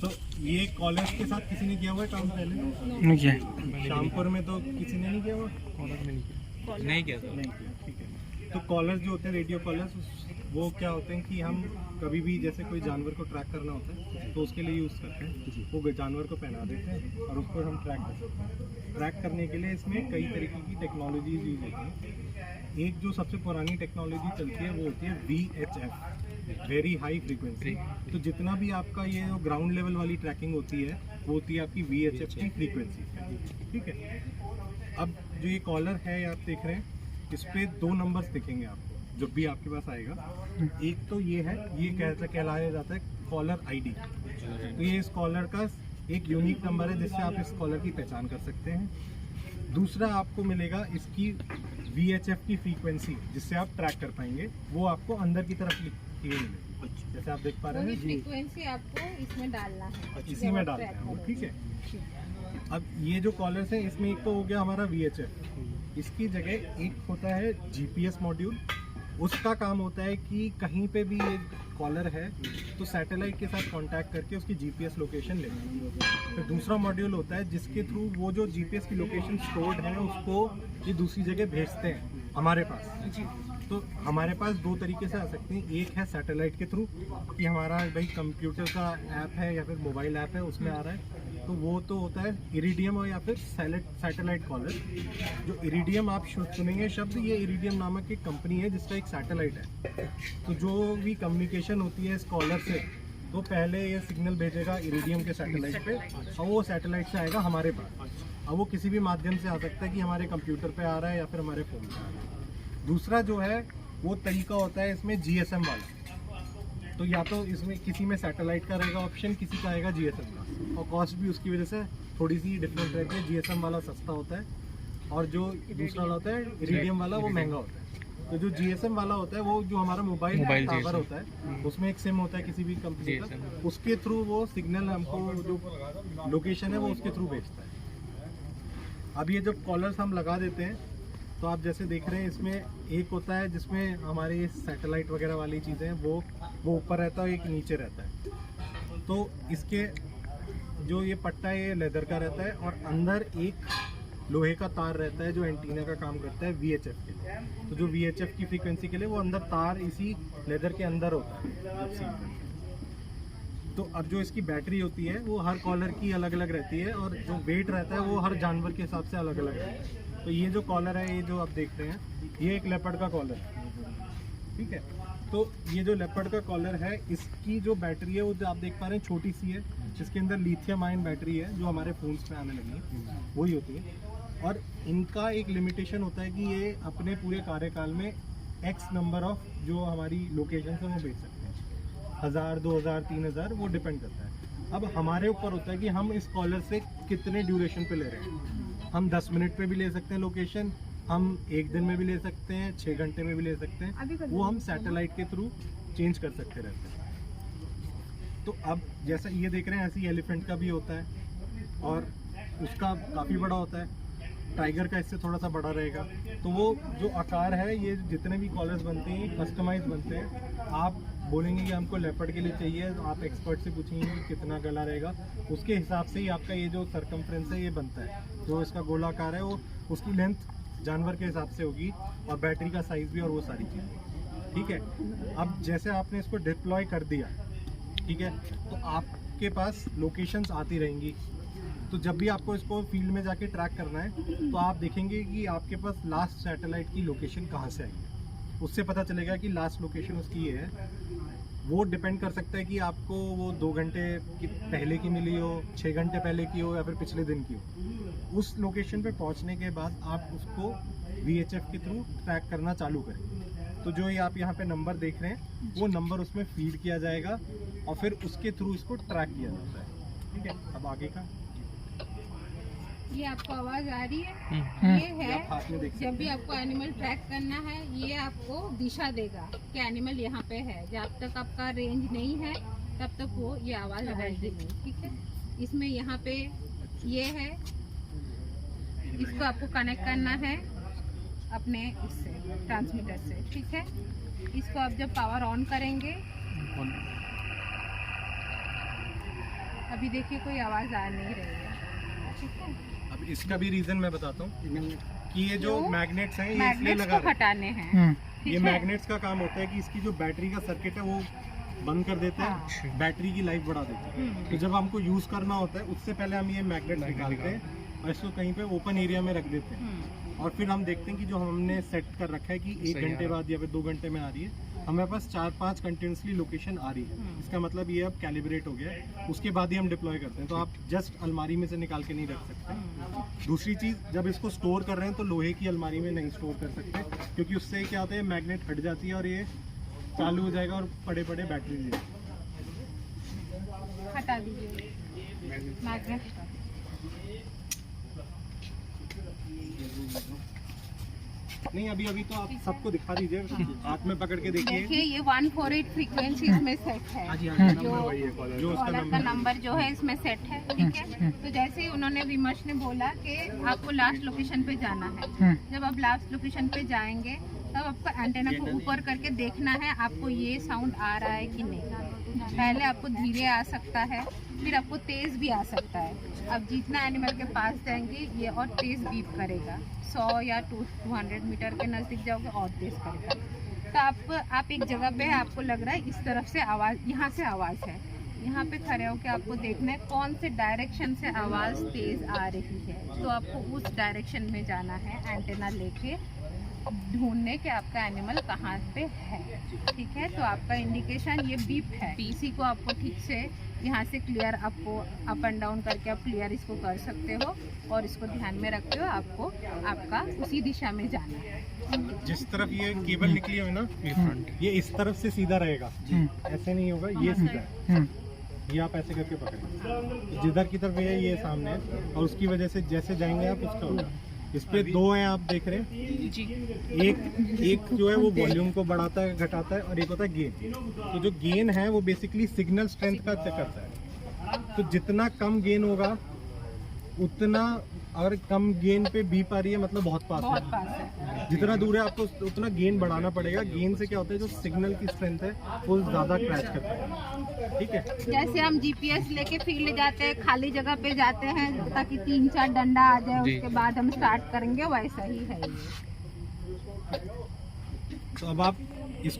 तो ये कॉलेज के साथ किसी ने किया हुआ है काम पहले? नहीं किया। शामपुर में तो किसी ने नहीं किया हुआ? कॉलेज में नहीं किया। ठीक है। तो कॉलर्स जो होते हैं, रेडियो कॉलर्स, वो क्या होते हैं कि हम कभी भी जैसे कोई जानवर को ट्रैक करना होता है तो उसके लिए यूज़ करते हैं। वो जानवर को पहना देते हैं और उसको हम ट्रैक कर सकते हैं। ट्रैक करने के लिए इसमें कई तरीके की टेक्नोलॉजीज यूज होती हैं। एक जो सबसे पुरानी टेक्नोलॉजी चलती है वो होती है VHF, वेरी हाई फ्रीक्वेंसी। तो जितना भी आपका ये जो ग्राउंड लेवल वाली ट्रैकिंग होती है वो होती है आपकी VHF की फ्रीक्वेंसी। ठीक है। अब जो ये कॉलर है आप देख रहे हैं, इस पे 2 नंबर्स दिखेंगे आपको जब भी आपके पास आएगा। एक तो ये है, ये कहलाया जाता है कॉलर ID। तो ये इस कॉलर का एक यूनिक नंबर है जिससे आप इस कॉलर की पहचान कर सकते हैं। दूसरा आपको मिलेगा इसकी VHF की फ्रीक्वेंसी जिससे आप ट्रैक कर पाएंगे, वो आपको अंदर की तरफ मिलेगी। जैसे आप देख पा रहे हैं फ्रीक्वेंसी आपको इसमें डालना है, इसी में डालते हैं वो। ठीक है। अब ये जो कॉलर्स हैं इसमें एक तो हो गया हमारा VHF, इसकी जगह एक होता है GPS मॉड्यूल। उसका काम होता है कि कहीं पे भी ये कॉलर है तो सैटेलाइट के साथ कांटेक्ट करके उसकी GPS लोकेशन लेना। फिर दूसरा मॉड्यूल होता है जिसके थ्रू वो जो GPS की लोकेशन स्टोर्ड है उसको ये दूसरी जगह भेजते हैं हमारे पास। तो हमारे पास 2 तरीके से आ सकते हैं। एक है सैटेलाइट के थ्रू कि हमारा भाई कंप्यूटर का ऐप है या फिर मोबाइल ऐप है उसमें आ रहा है, तो वो तो होता है इरिडियम और या फिर सैटेलाइट कॉलर। जो इरिडियम आप सुनेंगे शब्द, ये इरिडियम नामक एक कंपनी है जिसका एक सैटेलाइट है। तो जो भी कम्युनिकेशन होती है इस कॉलर से, तो पहले ये सिग्नल भेजेगा इरिडियम के सैटेलाइट पे और वो सैटेलाइट से आएगा हमारे पास। अब वो किसी भी माध्यम से आ सकता है कि हमारे कंप्यूटर पे आ रहा है या फिर हमारे फ़ोन पे आ रहा है। दूसरा जो है वो तरीका होता है इसमें GSM वाला। तो या तो इसमें किसी में सैटेलाइट का रहेगा ऑप्शन, किसी का आएगा GSM का, और कॉस्ट भी उसकी वजह से थोड़ी सी डिफरेंट रहती है। GSM वाला सस्ता होता है और जो दूसरा वाला होता है इरिडियम वाला वो महंगा होता है। तो जो GSM वाला होता है वो जो हमारा मोबाइल टावर होता है उसमें एक सिम होता है किसी भी कंपनी का, उसके थ्रू वो सिग्नल हमको जो लोकेशन है वो उसके थ्रू भेजता है। अब ये जब कॉलर्स हम लगा देते हैं तो आप जैसे देख रहे हैं इसमें एक होता है जिसमें हमारे सैटेलाइट वगैरह वाली चीज़ें हैं वो ऊपर रहता है, एक नीचे रहता है। तो इसके जो ये पट्टा है ये लेदर का रहता है और अंदर एक लोहे का तार रहता है जो एंटीना का काम करता है VHF के लिए। तो जो VHF की फ्रीक्वेंसी के लिए वो अंदर तार इसी लेदर के अंदर होता है। तो अब जो इसकी बैटरी होती है वो हर कॉलर की अलग अलग रहती है और जो वेट रहता है वो हर जानवर के हिसाब से अलग अलग रहता है। तो ये जो कॉलर है, ये जो आप देख रहे हैं, ये एक लेपर्ड का कॉलर है। ठीक है। तो ये जो लेपर्ड का कॉलर है इसकी जो बैटरी है वो जो आप देख पा रहे हैं छोटी सी है, जिसके अंदर लिथियम आयन बैटरी है जो हमारे फ़ोन्स पे आने लगी है, वही होती है। और इनका एक लिमिटेशन होता है कि ये अपने पूरे कार्यकाल में X नंबर ऑफ जो हमारी लोकेशन है वो भेज सकते हैं। 1000, 2000, 3000 वो डिपेंड करता है। अब हमारे ऊपर होता है कि हम इस कॉलर से कितने ड्यूरेशन पे ले रहे हैं। हम 10 मिनट पे भी ले सकते हैं लोकेशन, हम 1 दिन में भी ले सकते हैं, 6 घंटे में भी ले सकते हैं। वो हम सैटेलाइट के थ्रू चेंज कर सकते रहते हैं। तो अब जैसा ये देख रहे हैं ऐसे ही एलिफेंट का भी होता है और उसका काफ़ी बड़ा होता है। टाइगर का इससे थोड़ा सा बड़ा रहेगा। तो वो जो आकार है, ये जितने भी कॉलर्स बनते हैं कस्टमाइज बनते हैं। आप बोलेंगे कि हमको लेपर्ड के लिए चाहिए तो आप एक्सपर्ट से पूछेंगे कि कितना गला रहेगा, उसके हिसाब से ही आपका ये जो सरकमफ्रेंस है ये बनता है। जो इसका गोलाकार है वो उसकी लेंथ जानवर के हिसाब से होगी और बैटरी का साइज़ भी और वो सारी चीज़ें। ठीक है। अब जैसे आपने इसको डिप्लॉय कर दिया, ठीक है, तो आपके पास लोकेशंस आती रहेंगी। तो जब भी आपको इसको फील्ड में जाके ट्रैक करना है तो आप देखेंगे कि आपके पास लास्ट सैटेलाइट की लोकेशन कहाँ से आई है। उससे पता चलेगा कि लास्ट लोकेशन उसकी ये है। वो डिपेंड कर सकता है कि आपको वो 2 घंटे की पहले की मिली हो, 6 घंटे पहले की हो या फिर पिछले दिन की हो। उस लोकेशन पे पहुंचने के बाद आप उसको VHF के थ्रू ट्रैक करना चालू करेंगे। तो जो ये आप यहाँ पे नंबर देख रहे हैं वो नंबर उसमें फीड किया जाएगा और फिर उसके थ्रू इसको ट्रैक किया जाता है। ठीक है। अब आगे का ये आपको आवाज आ रही है, ये है जब भी आपको एनिमल ट्रैक करना है ये आपको दिशा देगा कि एनिमल यहाँ पे है। जब तक आपका रेंज नहीं है तब तक वो ये आवाज आएगी नहीं। ठीक है। इसमें यहाँ पे ये है, इसको आपको कनेक्ट करना है अपने इससे ट्रांसमीटर से। ठीक है। इसको आप जब पावर ऑन करेंगे अभी देखिए कोई आवाज आ नहीं रही है, ठीक है। अब इसका भी रीजन मैं बताता हूँ कि ये जो मैग्नेट्स हैं ये इसलिए मैग्नेट्स लगा को हटाने हैं, ये ठीक है? मैग्नेट्स का काम होता है कि इसकी जो बैटरी का सर्किट है वो बंद कर देते हैं, बैटरी की लाइफ बढ़ा देते हैं। तो जब हमको यूज करना होता है उससे पहले हम ये मैग्नेट निकालते हैं और इसको कहीं पे ओपन एरिया में रख देते हैं और फिर हम देखते हैं कि जो हमने सेट कर रखा है कि 1 घंटे बाद या फिर 2 घंटे में आ रही है, हमारे पास 4-5 कंटिन्यूसली लोकेशन आ रही है। इसका मतलब ये अब कैलिब्रेट हो गया है, उसके बाद ही हम डिप्लॉय करते हैं। तो आप जस्ट अलमारी में से निकाल के नहीं रख सकते। दूसरी चीज़, जब इसको स्टोर कर रहे हैं तो लोहे की अलमारी में नहीं स्टोर कर सकते, क्योंकि उससे क्या होता है मैग्नेट हट जाती है और ये चालू हो जाएगा और पड़े पड़े बैटरी ले हटा दीजिए मैग्नेट। नहीं, अभी तो आप सबको दिखा दीजिए, हाथ में पकड़ के देखिए। देखिए ये 148 फ्रीक्वेंसी इसमें सेट है, जो कॉलर का नंबर जो है इसमें सेट है, ठीक है। तो जैसे ही उन्होंने विमर्श ने बोला कि आपको लास्ट लोकेशन पे जाना है, जब आप लास्ट लोकेशन पे जाएंगे तब आपको एंटेना को ऊपर करके देखना है आपको ये साउंड आ रहा है कि नहीं। पहले आपको धीरे आ सकता है, फिर आपको तेज भी आ सकता है। अब जितना एनिमल के पास जाएंगे ये और तेज बीप करेगा, 100 या 200 मीटर के नज़दीक जाओगे और तेज करेगा। तो आप एक जगह पे आपको लग रहा है इस तरफ से आवाज़, यहाँ से आवाज़ है, यहाँ पे खड़े होकर आपको देखना है कौन से डायरेक्शन से आवाज़ तेज आ रही है। तो आपको उस डायरेक्शन में जाना है एंटेना लेके, ढूंढने के आपका एनिमल कहाँ पे है, ठीक है। तो आपका इंडिकेशन ये बीप है, इसी को आपको ठीक से यहाँ से क्लियर आपको अप एंड डाउन करके आप क्लियर इसको कर सकते हो और इसको ध्यान में रखते हो आपको आपका उसी दिशा में जाना है। जिस तरफ ये केबल निकली हुई ना, ये इस तरफ से सीधा रहेगा, ऐसे नहीं होगा, ये सीधा है। ये आप ऐसे करके पकड़ेंगे, जिधर की तरफ ये सामने है और उसकी वजह से जैसे जाएंगे आप उसका होगा। इस पे 2 हैं, आप देख रहे हैं जी। एक जो है वो वॉल्यूम को बढ़ाता है घटाता है और एक होता है गेन। तो जो गेन है वो बेसिकली सिग्नल स्ट्रेंथ का चेक करता है। तो जितना कम गेन होगा उतना, अगर कम गेन पे बीप आ रही है मतलब बहुत पास है। जितना दूर है आपको उतना गेन बढ़ाना पड़ेगा। गेन से क्या होता है, जो सिग्नल की स्ट्रेंथ है वो ज़्यादा क्रैच करता है, ठीक है। जैसे हम जीपीएस लेके फील्ड जाते हैं, खाली जगह पे जाते हैं ताकि 3-4 डंडा आ जाए, उसके बाद हम स्टार्ट करेंगे, वैसा ही है ये। तो अब आप